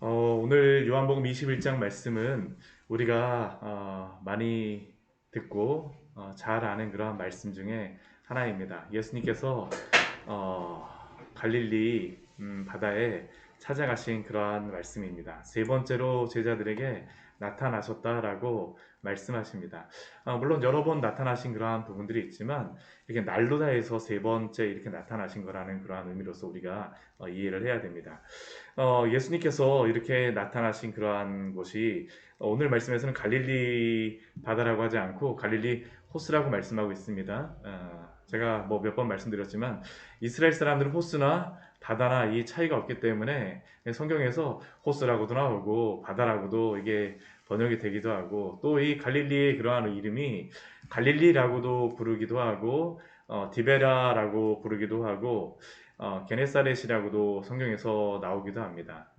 오늘 요한복음 21장 말씀은 우리가 많이 듣고 잘 아는 그러한 말씀 중에 하나입니다. 예수님께서 어, 갈릴리 바다에 찾아가신 그러한 말씀입니다. 세 번째로 제자들에게 나타나셨다라고 말씀하십니다. 물론 여러 번 나타나신 그러한 부분들이 있지만 이렇게 날로다에서 세 번째 이렇게 나타나신 거라는 그러한 의미로서 우리가 이해를 해야 됩니다. 예수님께서 이렇게 나타나신 그러한 곳이 오늘 말씀에서는 갈릴리 바다라고 하지 않고 갈릴리 호수라고 말씀하고 있습니다. 제가 뭐 몇 번 말씀드렸지만 이스라엘 사람들은 호수나 바다나 이 차이가 없기 때문에 성경에서 호수라고도 나오고 바다라고도 이게 번역이 되기도 하고 또 이 갈릴리의 그러한 이름이 갈릴리라고도 부르기도 하고 디베라라고 부르기도 하고 게네사렛이라고도 성경에서 나오기도 합니다.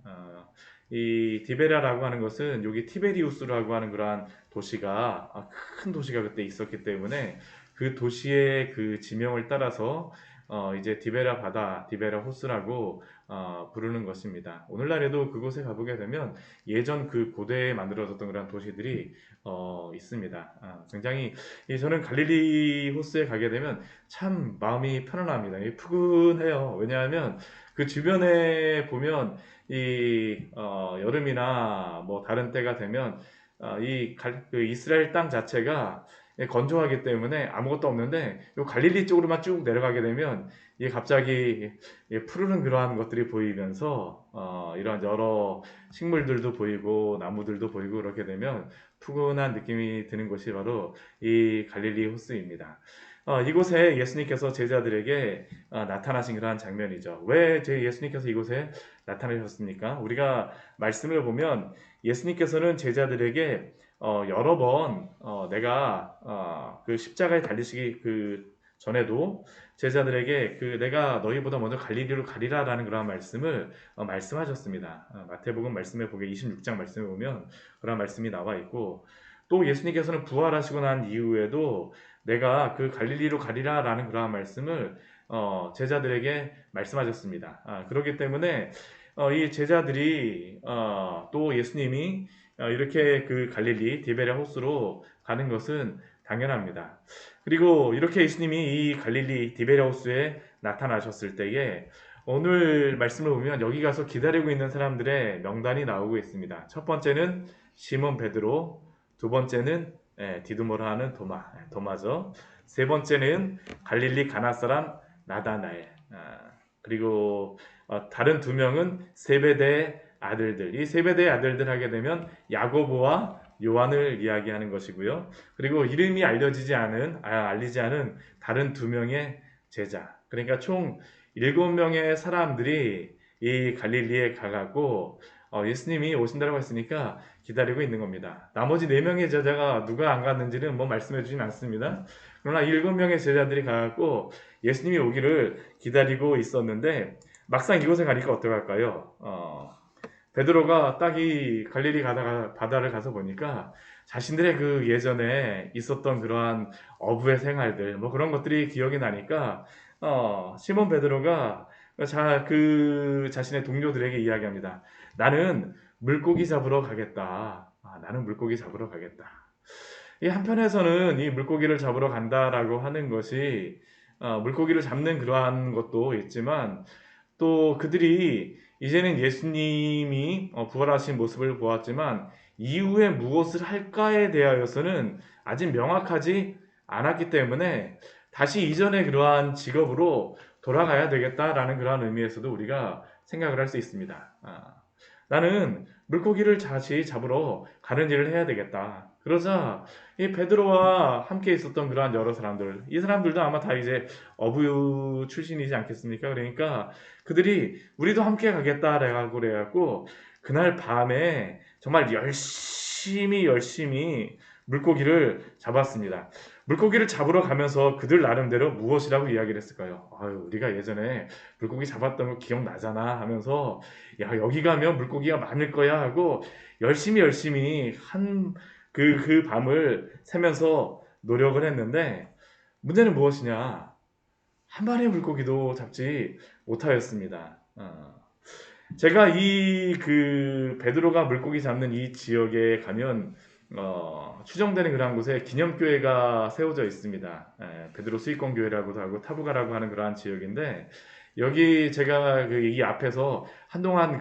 이 디베라라고 하는 것은 여기 티베리우스라고 하는 그러한 도시가 큰 도시가 그때 있었기 때문에 그 도시의 그 지명을 따라서 이제 디베라 바다, 디베라 호수라고 부르는 것입니다. 오늘날에도 그곳에 가보게 되면 예전 그 고대에 만들어졌던 그런 도시들이 있습니다. 굉장히 저는 갈릴리 호수에 가게 되면 참 마음이 편안합니다. 푸근해요. 왜냐하면 그 주변에 보면 여름이나 뭐 다른 때가 되면 그 이스라엘 땅 자체가 건조하기 때문에 아무것도 없는데 요 갈릴리 쪽으로만 쭉 내려가게 되면 이게 갑자기 푸르른 그러한 것들이 보이면서 이런 여러 식물들도 보이고 나무들도 보이고 그렇게 되면 푸근한 느낌이 드는 곳이 바로 이 갈릴리 호수입니다. 이곳에 예수님께서 제자들에게 나타나신 그러한 장면이죠. 왜 예수님께서 이곳에 나타나셨습니까? 우리가 말씀을 보면 예수님께서는 제자들에게 여러 번 내가 그 십자가에 달리시기 그 전에도 제자들에게 내가 너희보다 먼저 갈릴리로 가리라라는 그런 말씀을 말씀하셨습니다. 마태복음 말씀에 보게 26장 말씀에 보면 그런 말씀이 나와 있고 또 예수님께서는 부활하시고 난 이후에도 내가 그 갈릴리로 가리라라는 그러한 말씀을 제자들에게 말씀하셨습니다. 그렇기 때문에 이 제자들이 또 예수님이 이렇게 그 갈릴리 디베랴 호수로 가는 것은 당연합니다. 그리고 이렇게 예수님이 이 갈릴리 디베랴 호수에 나타나셨을 때에 오늘 말씀을 보면 여기 가서 기다리고 있는 사람들의 명단이 나오고 있습니다. 첫 번째는 시몬 베드로, 두 번째는 디두모라 하는 도마죠. 세 번째는 갈릴리 가나 사람 나다나엘. 그리고 다른 두 명은 세베대의 아들들. 이 세베대의 아들들 하게 되면 야고보와 요한을 이야기하는 것이고요. 그리고 이름이 알리지 않은 다른 두 명의 제자. 그러니까 총 7명의 사람들이 이 갈릴리에 가갖고 예수님이 오신다고 했으니까 기다리고 있는 겁니다. 나머지 4명의 제자가 누가 안 갔는지는 뭐 말씀해 주진 않습니다. 그러나 7명의 제자들이 가갖고 예수님이 오기를 기다리고 있었는데 막상 이곳에 가니까 어떡할까요? 베드로가 딱 이 갈릴리 가다가 바다를 가서 보니까 자신들의 그 예전에 있었던 그러한 어부의 생활들 뭐 그런 것들이 기억이 나니까 시몬 베드로가 그 자신의 동료들에게 이야기합니다. 나는 물고기 잡으러 가겠다. 나는 물고기 잡으러 가겠다. 이 한편에서는 이 물고기를 잡으러 간다라고 하는 것이 물고기를 잡는 그러한 것도 있지만 또 그들이 이제는 예수님이 부활하신 모습을 보았지만 이후에 무엇을 할까에 대하여서는 아직 명확하지 않았기 때문에 다시 이전의 그러한 직업으로 돌아가야 되겠다라는 그러한 의미에서도 우리가 생각을 할 수 있습니다. 나는 물고기를 다시 잡으러 가는 일을 해야 되겠다. 그러자 이 베드로와 함께 있었던 그러한 여러 사람들, 이 사람들도 아마 다 이제 어부 출신이지 않겠습니까? 그러니까 그들이 우리도 함께 가겠다라고 그래갖고 그날 밤에 정말 열심히 물고기를 잡았습니다. 물고기를 잡으러 가면서 그들 나름대로 무엇이라고 이야기를 했을까요? 우리가 예전에 물고기 잡았던 거 기억나잖아 하면서 야, 여기 가면 물고기가 많을 거야 하고 열심히 그 밤을 새면서 노력을 했는데 문제는 무엇이냐? 한 마리의 물고기도 잡지 못하였습니다. 제가 이 그 베드로가 물고기 잡는 이 지역에 가면 추정되는 그러한 곳에 기념교회가 세워져 있습니다. 베드로 수익공 교회라고도 하고 타부가라고 하는 그러한 지역인데 여기 제가 이 앞에서 한동안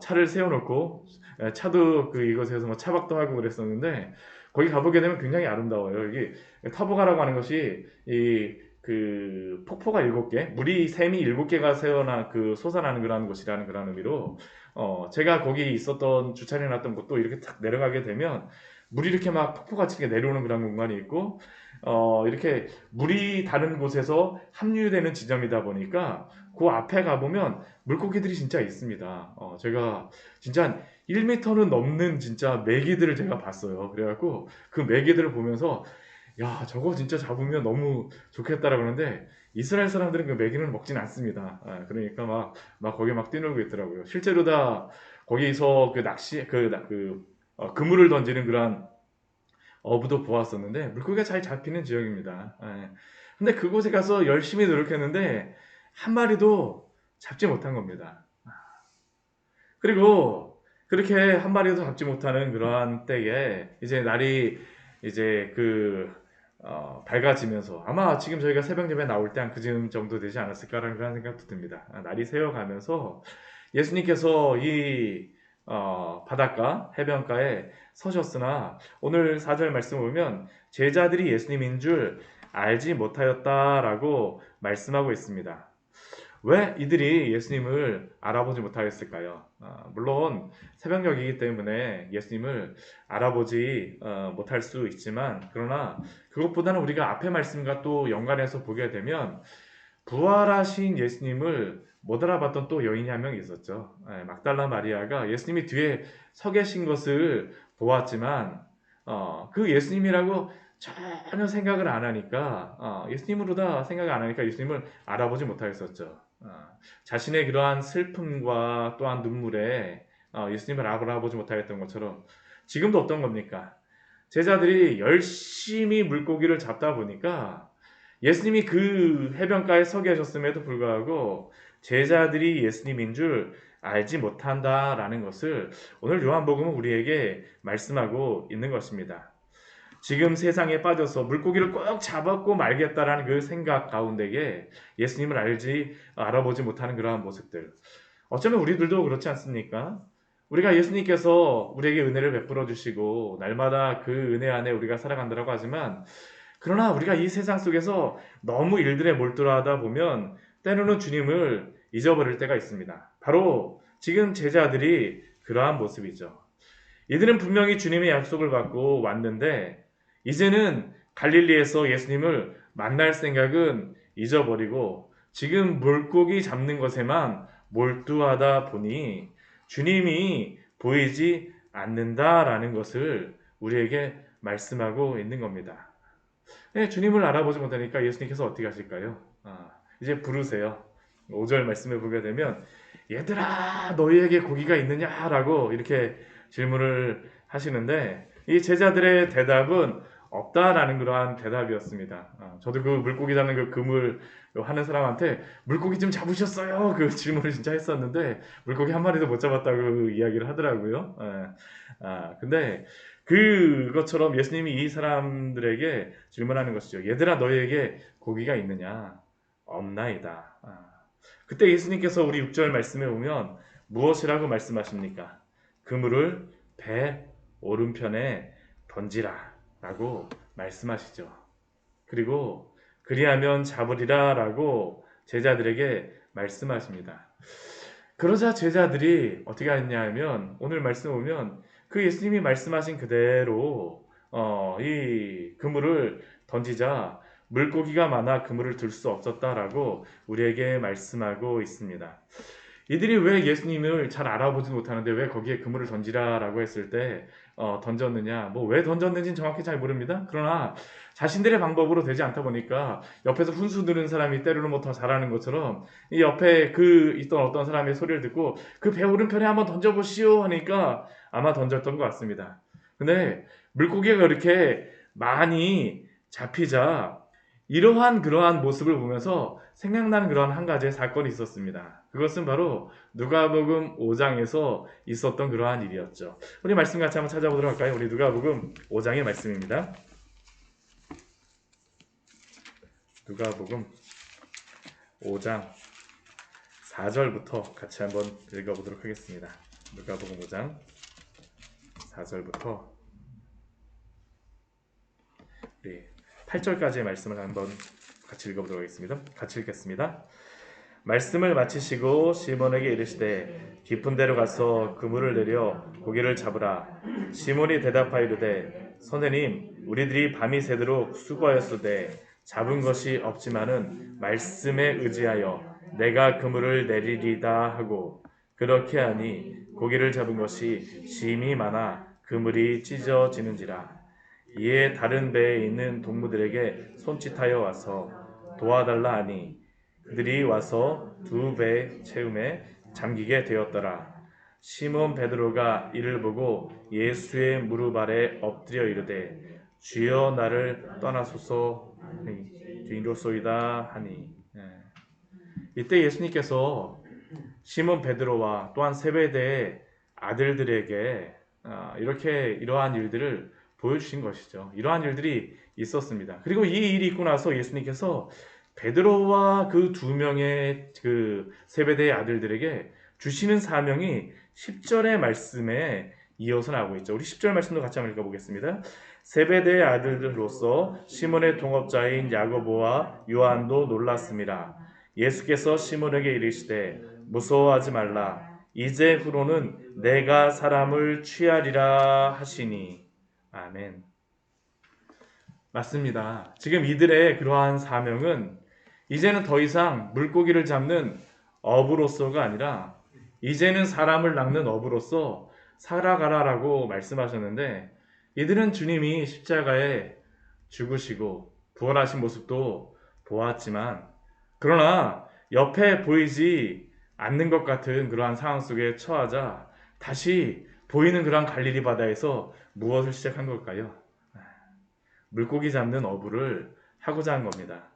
차를 세워놓고 차도 이곳에서 뭐 차박도 하고 그랬었는데 거기 가보게 되면 굉장히 아름다워요. 여기 타부가라고 하는 것이 폭포가 7개, 물이 샘이 7개가 새어나 솟아나는 그런 곳이라는 그런 의미로 제가 거기 있었던 주차해 놨던 곳도 이렇게 탁 내려가게 되면 물이 이렇게 막 폭포같이 내려오는 그런 공간이 있고 이렇게 물이 다른 곳에서 합류되는 지점이다 보니까 그 앞에 가보면 물고기들이 진짜 있습니다. 제가 진짜 한 1m는 넘는 진짜 메기들을 제가 봤어요. 그래갖고 그 메기들을 보면서 야, 저거 진짜 잡으면 너무 좋겠다라고 그러는데 이스라엘 사람들은 그 메기는 먹진 않습니다. 그러니까 막 거기 막 뛰놀고 있더라고요. 실제로 다 거기서 그 낚시 그물을 던지는 그런 어부도 보았었는데 물고기가 잘 잡히는 지역입니다. 근데 그곳에 가서 열심히 노력했는데 한 마리도 잡지 못한 겁니다. 그리고 그렇게 한 마리도 잡지 못하는 그러한 때에 이제 날이 이제 밝아지면서 아마 지금 저희가 새벽 예배 나올 때 한 그쯤 정도 되지 않았을까라는 그런 생각도 듭니다. 날이 새어가면서 예수님께서 이 바닷가 해변가에 서셨으나 오늘 4절 말씀 보면 제자들이 예수님인 줄 알지 못하였다라고 말씀하고 있습니다. 왜 이들이 예수님을 알아보지 못하겠을까요? 물론 새벽녘이기 때문에 예수님을 알아보지 못할 수 있지만 그러나 그것보다는 우리가 앞의 말씀과 또 연관해서 보게 되면 부활하신 예수님을 못 알아봤던 또 여인이 한 명 있었죠. 막달라 마리아가 예수님이 뒤에 서 계신 것을 보았지만 그 예수님이라고 전혀 생각을 안 하니까 예수님으로다 생각을 안 하니까 예수님을 알아보지 못하겠었죠. 자신의 그러한 슬픔과 또한 눈물에 예수님을 알아보지 못하겠던 것처럼 지금도 어떤 겁니까? 제자들이 열심히 물고기를 잡다 보니까 예수님이 그 해변가에 서 계셨음에도 불구하고 제자들이 예수님인 줄 알지 못한다라는 것을 오늘 요한복음은 우리에게 말씀하고 있는 것입니다. 지금 세상에 빠져서 물고기를 꼭 잡았고 말겠다라는 그 생각 가운데에 예수님을 알아보지 못하는 그러한 모습들. 어쩌면 우리들도 그렇지 않습니까? 우리가 예수님께서 우리에게 은혜를 베풀어 주시고 날마다 그 은혜 안에 우리가 살아간다고 하지만 그러나 우리가 이 세상 속에서 너무 일들에 몰두하다 보면 때로는 주님을 잊어버릴 때가 있습니다. 바로 지금 제자들이 그러한 모습이죠. 이들은 분명히 주님의 약속을 받고 왔는데 이제는 갈릴리에서 예수님을 만날 생각은 잊어버리고 지금 물고기 잡는 것에만 몰두하다 보니 주님이 보이지 않는다라는 것을 우리에게 말씀하고 있는 겁니다. 주님을 알아보지 못하니까 예수님께서 어떻게 하실까요? 이제 부르세요. 5절 말씀을 보게 되면 얘들아 너희에게 고기가 있느냐라고 이렇게 질문을 하시는데 이 제자들의 대답은 없다라는 그러한 대답이었습니다. 저도 그 물고기 잡는 그 그물 하는 사람한테 물고기 좀 잡으셨어요? 그 질문을 진짜 했었는데 물고기 한 마리도 못 잡았다고 이야기를 하더라고요. 근데 그것처럼 예수님이 이 사람들에게 질문하는 것이죠. 얘들아 너희에게 고기가 있느냐? 없나이다. 그때 예수님께서 우리 6절 말씀에 보면 무엇이라고 말씀하십니까? 그물을 배 오른편에 던지라 라고 말씀하시죠. 그리고 그리하면 잡으리라 라고 제자들에게 말씀하십니다. 그러자 제자들이 어떻게 했냐 하면 오늘 말씀 보면 그 예수님이 말씀하신 그대로 이 그물을 던지자 물고기가 많아 그물을 들 수 없었다라고 우리에게 말씀하고 있습니다. 이들이 왜 예수님을 잘 알아보지 못하는데 왜 거기에 그물을 던지라라고 했을 때 던졌느냐? 뭐 왜 던졌는지는 정확히 잘 모릅니다. 그러나 자신들의 방법으로 되지 않다 보니까 옆에서 훈수 두는 사람이 때로는 뭐 더 잘하는 것처럼 이 옆에 있던 어떤 사람의 소리를 듣고 그 배 오른편에 한번 던져보시오 하니까 아마 던졌던 것 같습니다. 근데 물고기가 그렇게 많이 잡히자 그러한 모습을 보면서 생각나는 그런 한 가지의 사건이 있었습니다. 그것은 바로 누가복음 5장에서 있었던 그러한 일이었죠. 우리 말씀 같이 한번 찾아보도록 할까요? 우리 누가복음 5장의 말씀입니다. 누가복음 5장 4절부터 같이 한번 읽어보도록 하겠습니다. 누가복음 5장 4절부터 우리 8절까지의 말씀을 한번 같이 읽어보도록 하겠습니다. 같이 읽겠습니다. 말씀을 마치시고 시몬에게 이르시되 깊은 데로 가서 그물을 내려 고기를 잡으라. 시몬이 대답하여 이르되 선생님 우리들이 밤이 새도록 수고하였으되 잡은 것이 없지만은 말씀에 의지하여 내가 그물을 내리리다 하고 그렇게 하니 고기를 잡은 것이 심히 많아 그물이 찢어지는지라. 이에 다른 배에 있는 동무들에게 손짓하여 와서 도와달라 하니 그들이 와서 두 배 채움에 잠기게 되었더라. 시몬 베드로가 이를 보고 예수의 무릎 아래 엎드려 이르되 주여 나를 떠나소서 주인로소이다 하니. 이때 예수님께서 시몬 베드로와 또한 세베대의 아들들에게 이러한 일들을 보여주신 것이죠. 이러한 일들이 있었습니다. 그리고 이 일이 있고 나서 예수님께서 베드로와 그 두 명의 그 세베대의 아들들에게 주시는 사명이 10절의 말씀에 이어서 나오고 있죠. 우리 10절 말씀도 같이 한번 읽어보겠습니다. 세베대의 아들들로서 시몬의 동업자인 야고보와 요한도 놀랐습니다. 예수께서 시몬에게 이르시되 무서워하지 말라. 이제 후로는 내가 사람을 취하리라 하시니. 아멘. 맞습니다. 지금 이들의 그러한 사명은 이제는 더 이상 물고기를 잡는 어부로서가 아니라 이제는 사람을 낚는 어부로서 살아가라라고 말씀하셨는데, 이들은 주님이 십자가에 죽으시고 부활하신 모습도 보았지만, 그러나 옆에 보이지 않는 것 같은 그러한 상황 속에 처하자 다시 보이는 그러한 갈릴리 바다에서 무엇을 시작한 걸까요? 물고기 잡는 어부를 하고자 한 겁니다.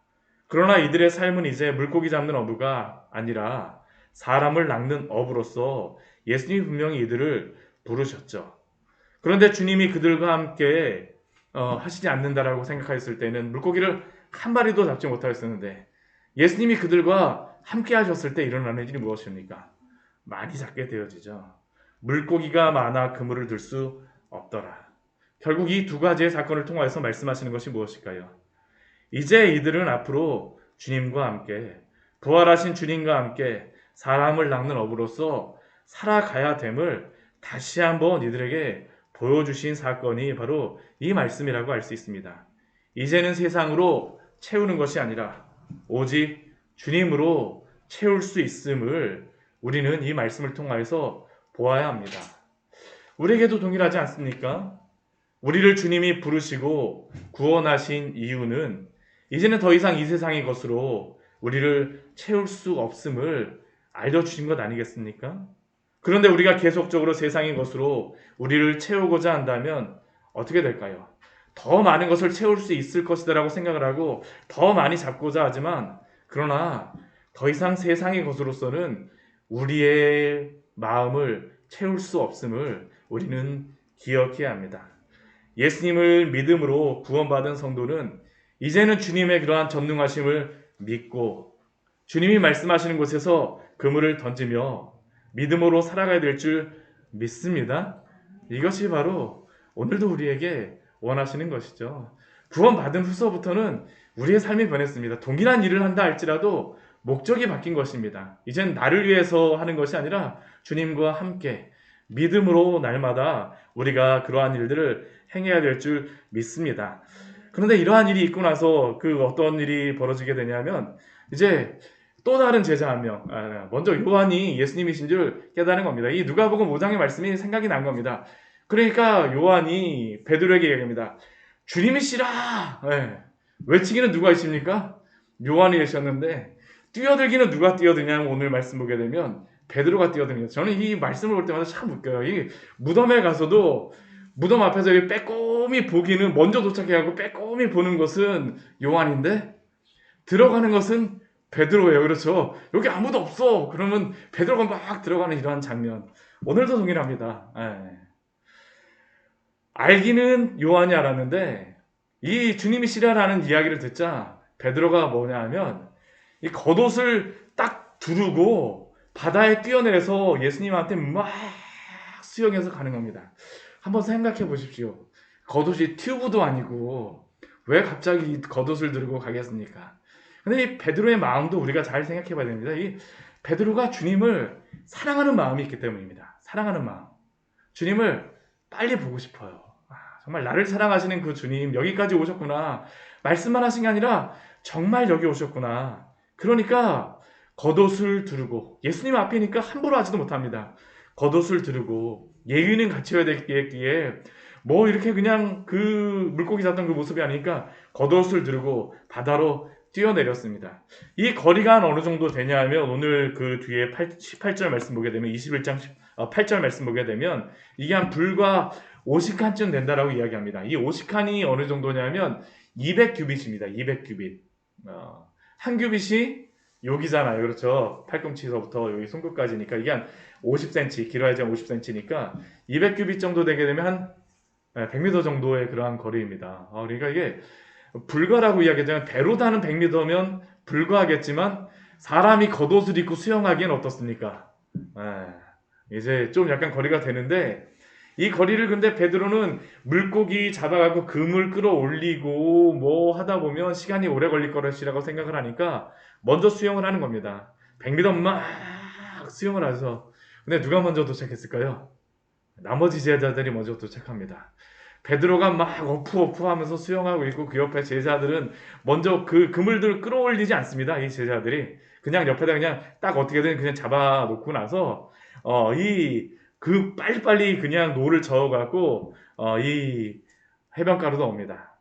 그러나 이들의 삶은 이제 물고기 잡는 어부가 아니라 사람을 낚는 어부로서 예수님이 분명히 이들을 부르셨죠. 그런데 주님이 그들과 함께 하시지 않는다라고 생각하였을 때는 물고기를 한 마리도 잡지 못하였었는데, 예수님이 그들과 함께 하셨을 때 일어나는 일이 무엇입니까? 많이 잡게 되어지죠. 물고기가 많아 그물을 들 수 없더라. 결국 이 두 가지의 사건을 통하여서 말씀하시는 것이 무엇일까요? 이제 이들은 앞으로 주님과 함께, 부활하신 주님과 함께 사람을 낚는 어부로서 살아가야 됨을 다시 한번 이들에게 보여주신 사건이 바로 이 말씀이라고 할 수 있습니다. 이제는 세상으로 채우는 것이 아니라 오직 주님으로 채울 수 있음을 우리는 이 말씀을 통하여서 보아야 합니다. 우리에게도 동일하지 않습니까? 우리를 주님이 부르시고 구원하신 이유는 이제는 더 이상 이 세상의 것으로 우리를 채울 수 없음을 알려주신 것 아니겠습니까? 그런데 우리가 계속적으로 세상의 것으로 우리를 채우고자 한다면 어떻게 될까요? 더 많은 것을 채울 수 있을 것이다라고 생각을 하고 더 많이 잡고자 하지만, 그러나 더 이상 세상의 것으로서는 우리의 마음을 채울 수 없음을 우리는 기억해야 합니다. 예수님을 믿음으로 구원받은 성도는 이제는 주님의 그러한 전능하심을 믿고 주님이 말씀하시는 곳에서 그물을 던지며 믿음으로 살아가야 될 줄 믿습니다. 이것이 바로 오늘도 우리에게 원하시는 것이죠. 구원받은 후서부터는 우리의 삶이 변했습니다. 동일한 일을 한다 할지라도 목적이 바뀐 것입니다. 이젠 나를 위해서 하는 것이 아니라 주님과 함께 믿음으로 날마다 우리가 그러한 일들을 행해야 될 줄 믿습니다. 그런데 이러한 일이 있고 나서 그 어떤 일이 벌어지게 되냐면, 이제 또 다른 제자 한 명, 먼저 요한이 예수님이신 줄 깨달은 겁니다. 이 누가복음 5장의 말씀이 생각이 난 겁니다. 그러니까 요한이 베드로에게 얘기합니다. 주님이시라! 외치기는 누가 있습니까? 요한이 계셨는데, 뛰어들기는 누가 뛰어드냐면 오늘 말씀 보게 되면 베드로가 뛰어듭니다. 저는 이 말씀을 볼 때마다 참 웃겨요. 이 무덤에 가서도 무덤 앞에서 빼꼼히 보기는, 먼저 도착해가고 빼꼼히 보는 것은 요한인데 들어가는 것은 베드로예요. 그렇죠. 여기 아무도 없어. 그러면 베드로가 막 들어가는 이러한 장면. 오늘도 동일합니다. 예. 알기는 요한이 알았는데 이 주님이 시라라는 이야기를 듣자 베드로가 뭐냐 하면 이 겉옷을 딱 두르고 바다에 뛰어내려서 예수님한테 막 수영해서 가는 겁니다. 한번 생각해 보십시오. 겉옷이 튜브도 아니고 왜 갑자기 이 겉옷을 들고 가겠습니까? 근데 이 베드로의 마음도 우리가 잘 생각해 봐야 됩니다. 이 베드로가 주님을 사랑하는 마음이 있기 때문입니다. 사랑하는 마음. 주님을 빨리 보고 싶어요. 정말 나를 사랑하시는 그 주님 여기까지 오셨구나. 말씀만 하신 게 아니라 정말 여기 오셨구나. 그러니까 겉옷을 두르고 예수님 앞이니까 함부로 하지도 못합니다. 겉옷을 두르고 예의는 갖춰야 되겠기에 뭐 이렇게 그냥 그 물고기 잡던 그 모습이 아니니까 겉옷을 두르고 바다로 뛰어내렸습니다. 이 거리가 어느 정도 되냐 하면 오늘 그 뒤에 18절 말씀 보게 되면 21장 8절 말씀 보게 되면 이게 한 불과 50칸쯤 된다라고 이야기합니다. 이 50칸이 어느 정도냐면 200규빗입니다. 200규빗. 한 규빗이 여기잖아요. 그렇죠. 팔꿈치서부터 여기 손끝까지니까 이게 한 50cm, 길어야지 50cm니까 200규빗 정도 되게 되면 한 100m 정도의 그러한 거리입니다. 그러니까 이게 불가라고 이야기하자면 배로 타는 100m면 불가하겠지만 사람이 겉옷을 입고 수영하기엔 어떻습니까? 이제 좀 약간 거리가 되는데 이 거리를 근데 베드로는 물고기 잡아가고 그물 끌어올리고 뭐 하다 보면 시간이 오래 걸릴 것이라고 생각을 하니까 먼저 수영을 하는 겁니다. 100m 막 수영을 해서 근데 누가 먼저 도착했을까요? 나머지 제자들이 먼저 도착합니다. 베드로가 막 어프어프 하면서 수영하고 있고 그 옆에 제자들은 먼저 그 그물들을 끌어올리지 않습니다. 이 제자들이 그냥 옆에다 그냥 딱 어떻게든 그냥 잡아놓고 나서 그 빨리빨리 그냥 노를 저어갖고 이 해변가로 나옵니다.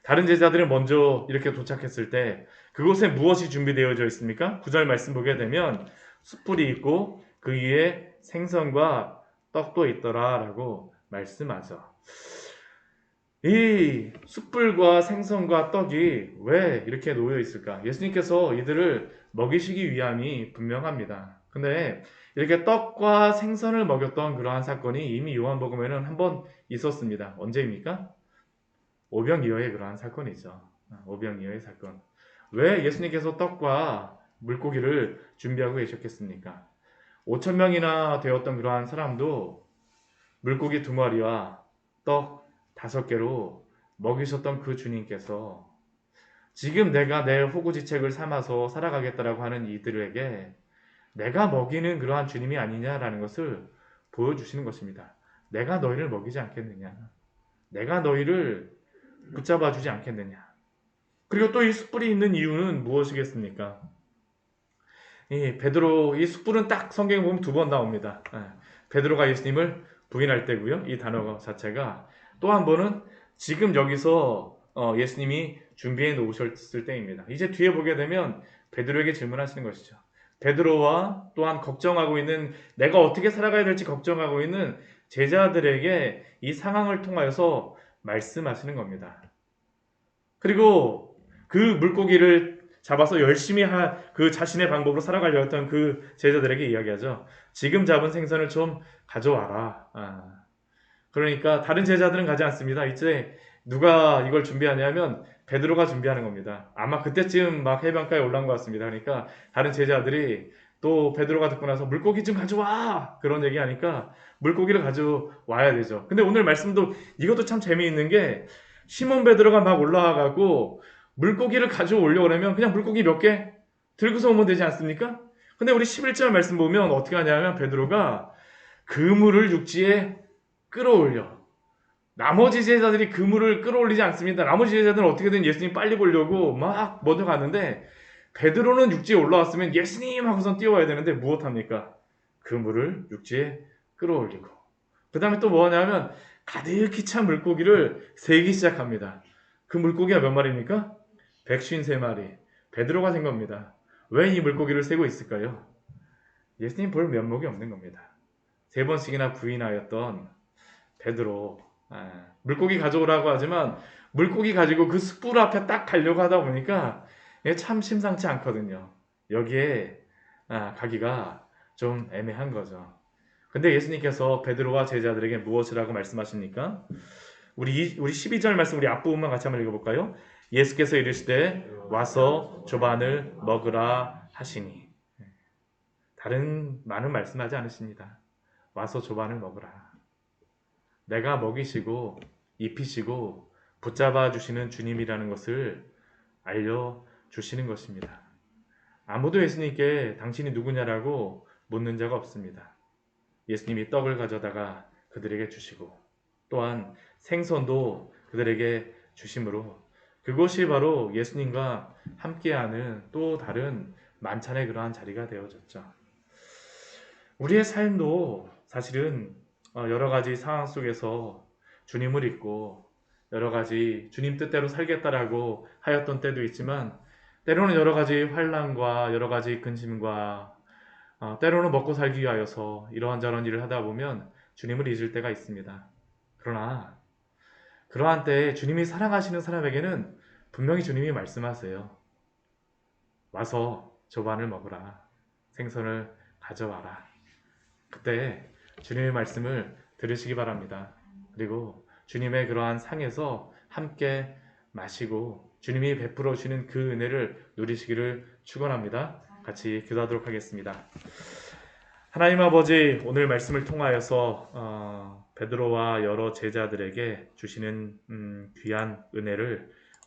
다른 제자들은 먼저 이렇게 도착했을 때 그곳에 무엇이 준비되어져 있습니까? 9절 말씀 보게 되면 숯불이 있고 그 위에 생선과 떡도 있더라라고 말씀하죠. 이 숯불과 생선과 떡이 왜 이렇게 놓여 있을까? 예수님께서 이들을 먹이시기 위함이 분명합니다. 근데 이렇게 떡과 생선을 먹였던 그러한 사건이 이미 요한복음에는 한 번 있었습니다. 언제입니까? 오병이어의 그러한 사건이죠. 오병이어의 사건. 왜 예수님께서 떡과 물고기를 준비하고 계셨겠습니까? 5천 명이나 되었던 그러한 사람도 물고기 2마리와 떡 5개로 먹이셨던 그 주님께서 지금 내가 내 호구지책을 삼아서 살아가겠다라고 하는 이들에게 내가 먹이는 그러한 주님이 아니냐라는 것을 보여주시는 것입니다. 내가 너희를 먹이지 않겠느냐. 내가 너희를 붙잡아 주지 않겠느냐. 그리고 또 이 숯불이 있는 이유는 무엇이겠습니까? 이 베드로, 이 숯불은 딱 성경에 보면 2번 나옵니다. 베드로가 예수님을 부인할 때고요. 이 단어 자체가 또 한 번은 지금 여기서 예수님이 준비해 놓으셨을 때입니다. 이제 뒤에 보게 되면 베드로에게 질문하시는 것이죠. 베드로와 또한 걱정하고 있는 내가 어떻게 살아가야 될지 걱정하고 있는 제자들에게 이 상황을 통하여서 말씀하시는 겁니다. 그리고 그 물고기를 잡아서 열심히 그 자신의 방법으로 살아가려 했던 그 제자들에게 이야기하죠. 지금 잡은 생선을 좀 가져와라. 그러니까 다른 제자들은 가지 않습니다. 이제 누가 이걸 준비하냐면 베드로가 준비하는 겁니다. 아마 그때쯤 막 해변가에 올라온 것 같습니다. 그러니까 다른 제자들이 또 베드로가 듣고 나서 물고기 좀 가져와! 그런 얘기하니까 물고기를 가져와야 되죠. 근데 오늘 말씀도 이것도 참 재미있는 게 시몬 베드로가 막 올라와가고 물고기를 가져오려고 그러면 그냥 물고기 몇 개 들고서 오면 되지 않습니까? 근데 우리 11절 말씀 보면 어떻게 하냐면 베드로가 그물을 육지에 끌어올려. 나머지 제자들이 그물을 끌어올리지 않습니다. 나머지 제자들은 어떻게든 예수님 빨리 보려고 막 먼저 갔는데 베드로는 육지에 올라왔으면 예수님 하고선 뛰어와야 되는데 무엇합니까? 그물을 육지에 끌어올리고 그 다음에 또 뭐하냐면 가득히 찬 물고기를 세기 시작합니다. 그 물고기가 몇 마리입니까? 153마리. 베드로가 센 겁니다. 왜 이 물고기를 세고 있을까요? 예수님 볼 면목이 없는 겁니다. 3번씩이나 부인하였던 베드로. 물고기 가져오라고 하지만 물고기 가지고 그 숯불 앞에 딱 가려고 하다 보니까 이게 참 심상치 않거든요. 여기에 가기가 좀 애매한 거죠. 근데 예수님께서 베드로와 제자들에게 무엇을 하고 말씀하십니까? 우리 12절 말씀 우리 앞부분만 같이 한번 읽어볼까요? 예수께서 이르시되 와서 조반을 먹으라 하시니. 다른 많은 말씀하지 않으십니다. 와서 조반을 먹으라. 내가 먹이시고 입히시고 붙잡아 주시는 주님이라는 것을 알려주시는 것입니다. 아무도 예수님께 당신이 누구냐라고 묻는 자가 없습니다. 예수님이 떡을 가져다가 그들에게 주시고 또한 생선도 그들에게 주심으로 그것이 바로 예수님과 함께하는 또 다른 만찬의 그러한 자리가 되어졌죠. 우리의 삶도 사실은 여러 가지 상황 속에서 주님을 잊고 여러 가지 주님 뜻대로 살겠다라고 하였던 때도 있지만 때로는 여러 가지 환난과 여러 가지 근심과 때로는 먹고 살기 위하여서 이러한저러한 일을 하다 보면 주님을 잊을 때가 있습니다. 그러나 그러한 때에 주님이 사랑하시는 사람에게는 분명히 주님이 말씀하세요. 와서 조반을 먹으라. 생선을 가져와라. 그때 주님의 말씀을 들으시기 바랍니다. 그리고 주님의 그러한 상에서 함께 마시고 주님이 베풀어 주시는 그 은혜를 누리시기를 축원합니다. 같이 기도하도록 하겠습니다. 하나님 아버지, 오늘 말씀을 통하여서 베드로와 여러 제자들에게 주시는 귀한 은혜를